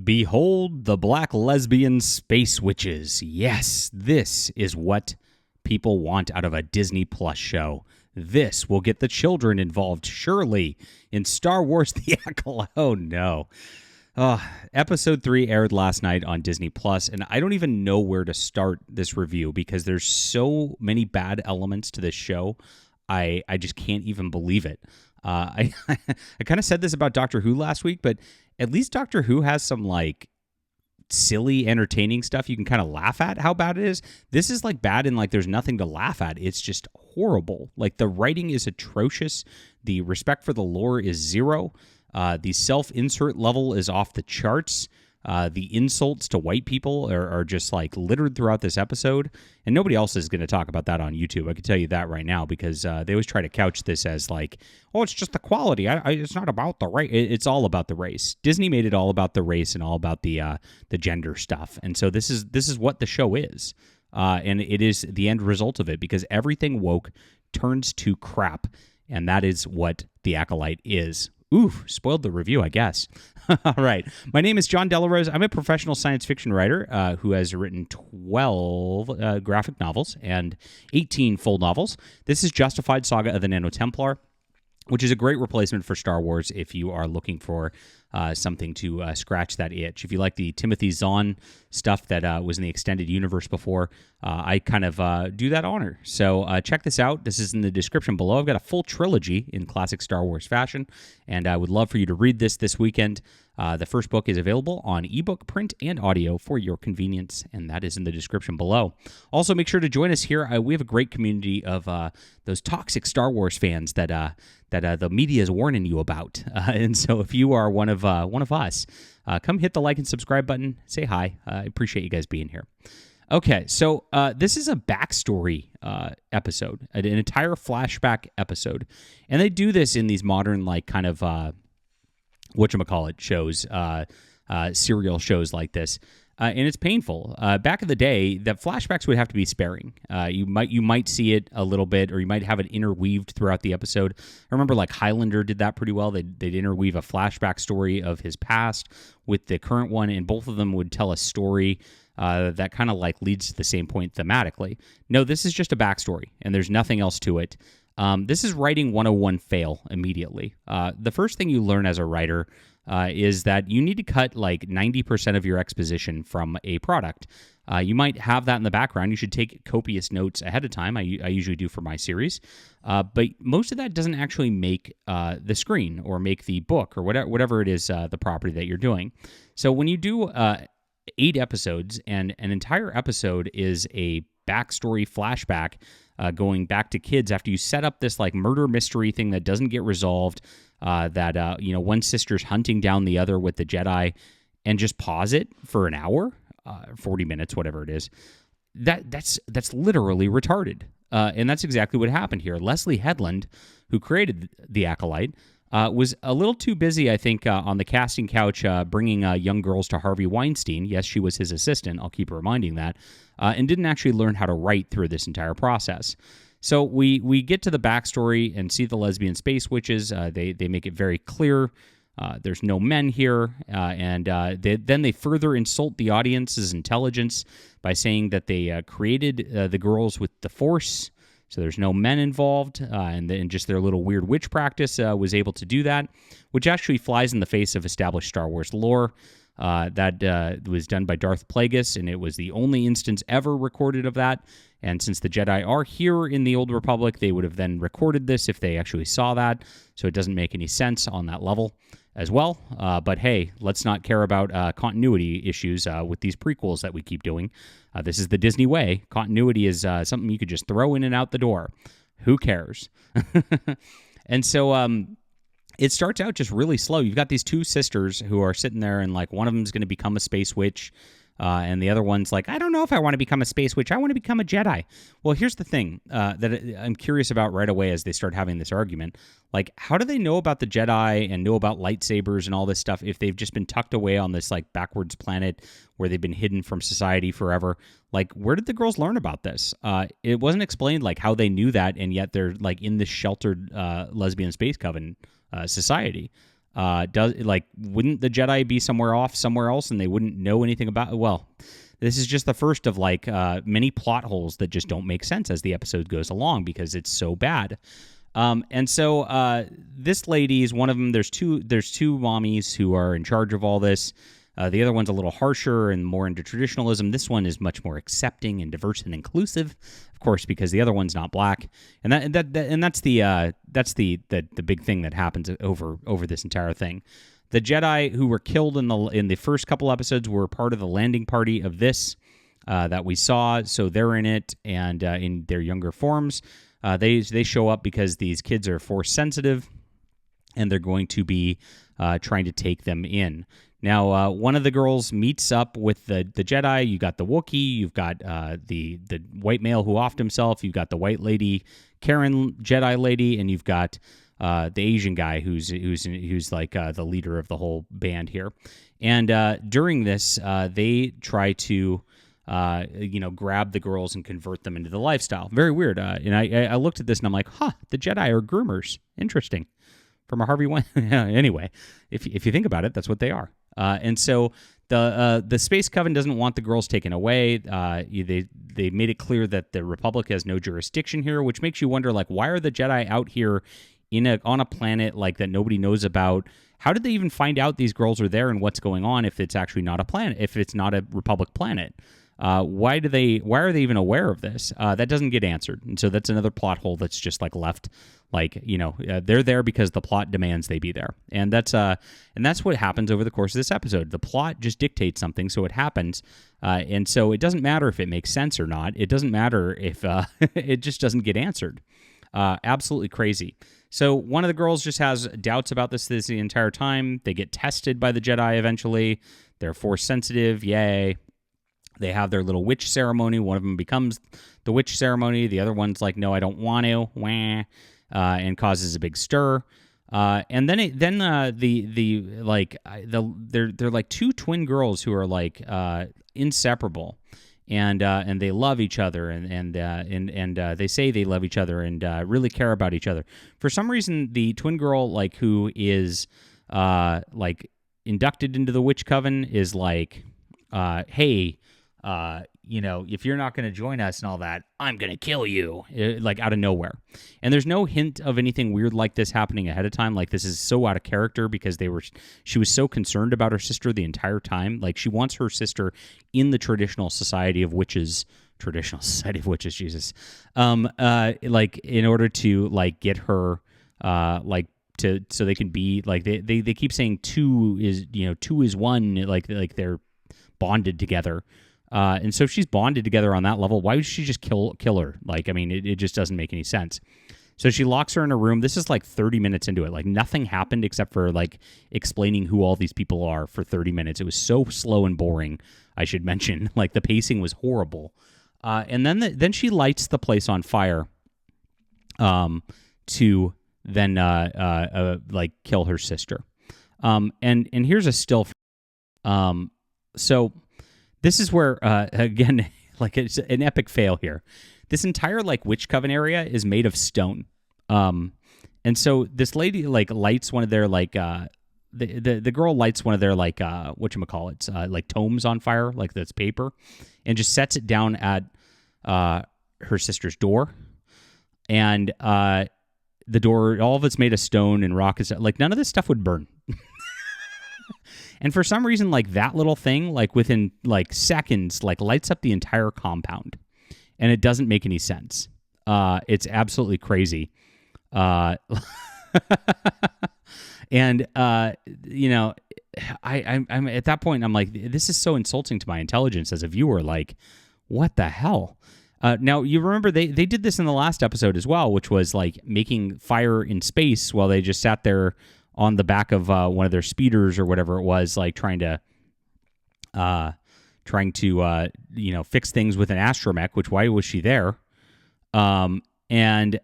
Behold the black lesbian space witches. Yes, this is what people want out of a Disney Plus show. This will get the children involved, surely, in Star Wars The Acolyte. Oh, no. Episode 3 aired last night on Disney Plus, and I don't even know where to start this review because there's so many bad elements to this show. I just can't even believe it. I kind of said this about Doctor Who last week, but at least Doctor Who has some like silly, entertaining stuff you can kind of laugh at how bad it is. This is like bad and like there's nothing to laugh at. It's just horrible. Like the writing is atrocious. The respect for the lore is zero. The self-insert level is off the charts. The insults to white people are just like littered throughout this episode. And nobody else is going to talk about that on YouTube. I can tell you that right now because they always try to couch this as like, oh, it's just the quality. It's not about the race. It's all about the race. Disney made it all about the race and all about the gender stuff. And so this is what the show is. And it is the end result of it because everything woke turns to crap. And that is what The Acolyte is. Oof, spoiled the review, I guess. All right. My name is John Delarose. I'm a professional science fiction writer who has written 12 graphic novels and 18 full novels. This is Justified Saga of the Nano Templar, which is a great replacement for Star Wars if you are looking for something to scratch that itch. If you like the Timothy Zahn stuff that was in the extended universe before, I kind of do that honor. So check this out. This is in the description below. I've got a full trilogy in classic Star Wars fashion, and I would love for you to read this weekend. The first book is available on ebook, print, and audio for your convenience, and that is in the description below. Also, make sure to join us here. We have a great community of those toxic Star Wars fans that the media is warning you about. And so if you are one of us, come hit the like and subscribe button. Say hi. I appreciate you guys being here. Okay, so this is a backstory episode, an entire flashback episode. And they do this in these modern, like, kind of, whatchamacallit shows, serial shows like this. And it's painful. Back in the day, the flashbacks would have to be sparing. You might see it a little bit, or you might have it interweaved throughout the episode. I remember like Highlander did that pretty well. They'd interweave a flashback story of his past with the current one, and both of them would tell a story that kind of like leads to the same point thematically. No, this is just a backstory, and there's nothing else to it. This is writing 101 fail immediately. The first thing you learn as a writer is that you need to cut like 90% of your exposition from a product. You might have that in the background. You should take copious notes ahead of time. I usually do for my series. But most of that doesn't actually make the screen or make the book or whatever it is, the property that you're doing. So when you do 8 episodes and an entire episode is a backstory flashback going back to kids after you set up this like murder mystery thing that doesn't get resolved, that one sister's hunting down the other with the Jedi, and just pause it for an hour, 40 minutes, whatever it is, that's literally retarded. And that's exactly what happened here. Leslie Headland, who created The Acolyte, was a little too busy, I think, on the casting couch bringing young girls to Harvey Weinstein. Yes, she was his assistant. I'll keep reminding that. And didn't actually learn how to write through this entire process. So we get to the backstory and see the lesbian space witches. They make it very clear there's no men here. And then they further insult the audience's intelligence by saying that they created the girls with the Force. So there's no men involved, and just their little weird witch practice was able to do that, which actually flies in the face of established Star Wars lore. That was done by Darth Plagueis, and it was the only instance ever recorded of that. And since the Jedi are here in the Old Republic, they would have then recorded this if they actually saw that. So it doesn't make any sense on that level as well. But hey, let's not care about continuity issues with these prequels that we keep doing. This is the Disney way. Continuity is something you could just throw in and out the door. Who cares? And so it starts out just really slow. You've got these 2 sisters who are sitting there, and like one of them is going to become a space witch. And the other one's like, I don't know if I want to become a space witch. I want to become a Jedi. Well, here's the thing that I'm curious about right away as they start having this argument. Like, how do they know about the Jedi and know about lightsabers and all this stuff if they've just been tucked away on this, like, backwards planet where they've been hidden from society forever? Like, where did the girls learn about this? It wasn't explained, like, how they knew that, and yet they're, like, in this sheltered lesbian space coven society. wouldn't the Jedi be somewhere else and they wouldn't know anything about it? Well, this is just the first of many plot holes that just don't make sense as the episode goes along because it's so bad. And so this lady is one of them. There's two mommies who are in charge of all this. The other one's a little harsher and more into traditionalism. This one is much more accepting and diverse and inclusive, of course, because the other one's not black. And that's the big thing that happens over this entire thing. The Jedi who were killed in the first couple episodes were part of the landing party of this that we saw. So they're in it, and in their younger forms, they show up because these kids are force sensitive, and they're going to be trying to take them in. Now, one of the girls meets up with the Jedi. You got the Wookiee. You've got the white male who offed himself. You've got the white lady, Karen Jedi lady, and you've got the Asian guy who's like the leader of the whole band here. And during this, they try to grab the girls and convert them into the lifestyle. Very weird. And I looked at this and I'm like, the Jedi are groomers. Interesting. From a Harvey Weinstein. Anyway, if you think about it, that's what they are. And so the Space Coven doesn't want the girls taken away. They made it clear that the Republic has no jurisdiction here, which makes you wonder, why are the Jedi out here on a planet that nobody knows about? How did they even find out these girls are there and what's going on if it's actually not a planet, if it's not a Republic planet? Why are they even aware of this? That doesn't get answered. And so that's another plot hole that's just left. They're there because the plot demands they be there. And that's what happens over the course of this episode. The plot just dictates something, so it happens. And so it doesn't matter if it makes sense or not. It doesn't matter if it just doesn't get answered. Absolutely crazy. So one of the girls just has doubts about this the entire time. They get tested by the Jedi eventually. They're force sensitive. Yay. They have their little witch ceremony. One of them becomes the witch ceremony. The other one's like, no, I don't want to. Wah. And causes a big stir. And then they're like two twin girls who are inseparable, and they love each other, and they say they love each other and really care about each other. For some reason, the twin girl who is inducted into the witch coven is hey. If you're not going to join us and all that, I'm going to kill you, out of nowhere. And there's no hint of anything weird like this happening ahead of time. This is so out of character because she was so concerned about her sister the entire time. She wants her sister in the traditional society of witches, Jesus. In order to get her, so they can be they keep saying two is one, they're bonded together. And so if she's bonded together on that level, why would she just kill her? It just doesn't make any sense. So she locks her in a room. This is 30 minutes into it. Nothing happened except for explaining who all these people are for 30 minutes. It was so slow and boring, I should mention. The pacing was horrible. And then she lights the place on fire to then kill her sister. And here's a still. So this is where, again, it's an epic fail here. This entire, witch coven area is made of stone. And so this lady, lights one of their, the girl lights one of their, whatchamacallits, tomes on fire, that's paper, and just sets it down at her sister's door. And the door, all of it's made of stone and rock. None of this stuff would burn. And for some reason, that little thing, within seconds, lights up the entire compound, and it doesn't make any sense. It's absolutely crazy. And I'm at that point, I'm like, this is so insulting to my intelligence as a viewer. What the hell? Now you remember they did this in the last episode as well, which was making fire in space while they just sat there on the back of one of their speeders or whatever it was, trying to fix things with an astromech. Which, why was she there? And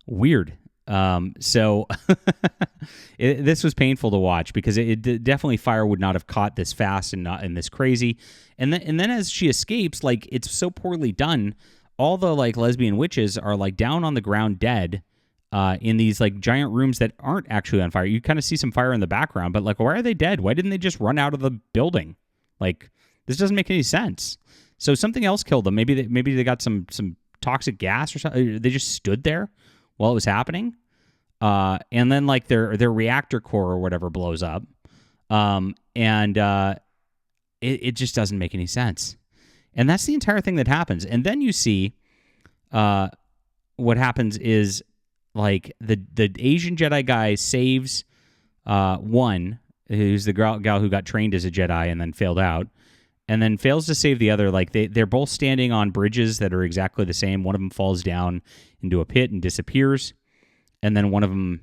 weird. So this was painful to watch because it definitely, fire would not have caught this fast and this crazy. And then as she escapes, it's so poorly done. All the lesbian witches are down on the ground dead. in these like giant rooms that aren't actually on fire. You kind of see some fire in the background, but like, why are they dead? Why didn't they just run out of the building? Like, this doesn't make any sense. So something else killed them. Maybe they got some toxic gas or something. They just stood there while it was happening. And then like their reactor core or whatever blows up. It just doesn't make any sense. And that's the entire thing that happens. And then you see what happens is like the Asian Jedi guy saves one, who's the gal who got trained as a Jedi and then failed out, and then fails to save the other. Like they're both standing on bridges that are exactly the same. One of them falls down into a pit and disappears, and then one of them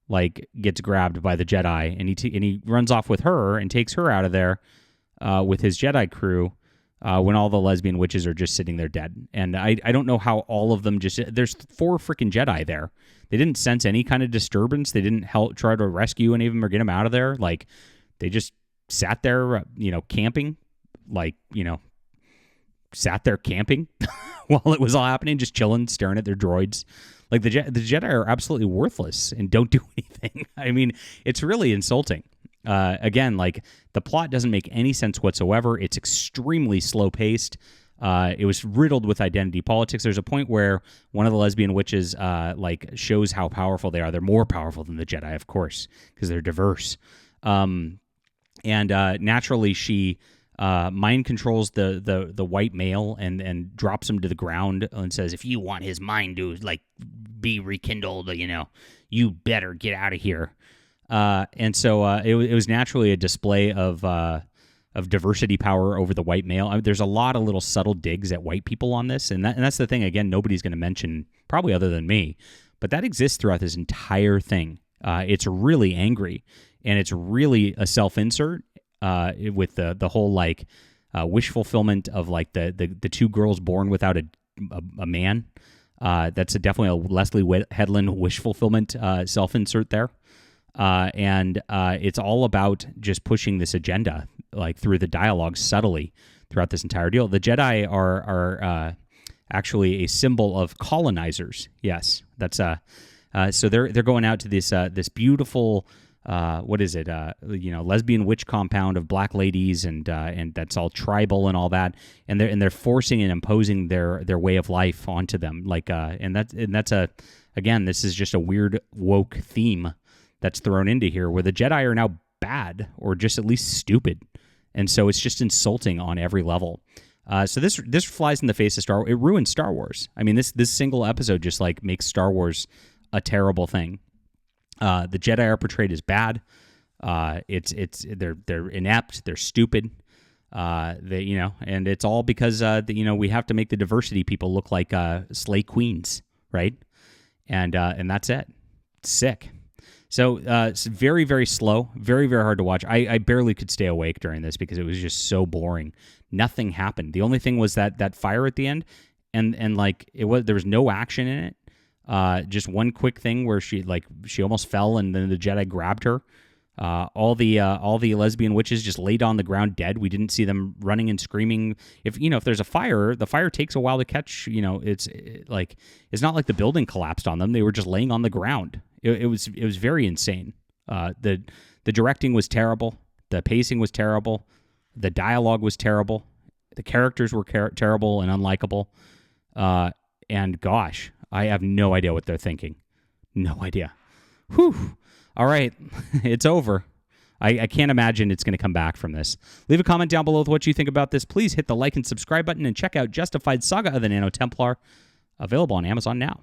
like gets grabbed by the Jedi, and he runs off with her and takes her out of there with his Jedi crew. When all the lesbian witches are just sitting there dead. And I don't know how all of them just... There's 4 freaking Jedi there. They didn't sense any kind of disturbance. They didn't try to rescue any of them or get them out of there. Like, they just sat there, camping. Like, sat there camping while it was all happening, just chilling, staring at their droids. Like, the Jedi are absolutely worthless and don't do anything. I mean, it's really insulting. Again, like the plot doesn't make any sense whatsoever. It's extremely slow paced. It was riddled with identity politics. There's a point where one of the lesbian witches like shows how powerful they are. They're more powerful than the Jedi, of course, because they're diverse. And naturally, she mind controls the white male and drops him to the ground and says, "If you want his mind to like be rekindled, you better get out of here." And so it was naturally a display of diversity power over the white male. I mean, there's a lot of little subtle digs at white people on this, and that's the thing. Again, nobody's going to mention, probably other than me, but that exists throughout this entire thing. It's really angry, and it's really a self-insert with the whole like wish fulfillment of like the 2 girls born without a man. That's definitely a Leslie Headland wish fulfillment self-insert there. And it's all about just pushing this agenda, like through the dialogue subtly throughout this entire deal. The Jedi are actually a symbol of colonizers. Yes, that's so they're going out to this beautiful what is it? Lesbian witch compound of black ladies, and that's all tribal and all that, and they're forcing and imposing their way of life onto them. Like and that's again, this is just a weird woke theme that's thrown into here, where the Jedi are now bad or just at least stupid, and so it's just insulting on every level. So this flies in the face of Star Wars. It ruins Star Wars. I mean, this single episode just like makes Star Wars a terrible thing. The Jedi are portrayed as bad. They're inept. They're stupid. And it's all because we have to make the diversity people look like slay queens, right? And that's it. It's sick. So it's very, very slow, very, very hard to watch. I barely could stay awake during this because it was just so boring. Nothing happened. The only thing was that fire at the end, and like there was no action in it. Just one quick thing where she almost fell, and then the Jedi grabbed her. All the lesbian witches just laid on the ground dead. We didn't see them running and screaming. If there's a fire, the fire takes a while to catch. It's not like the building collapsed on them. They were just laying on the ground. It was very insane. The directing was terrible. The pacing was terrible. The dialogue was terrible. The characters were terrible and unlikable. And gosh, I have no idea what they're thinking. No idea. Whew. All right, it's over. I can't imagine it's going to come back from this. Leave a comment down below with what you think about this. Please hit the like and subscribe button and check out Justified Saga of the Nano Templar, available on Amazon now.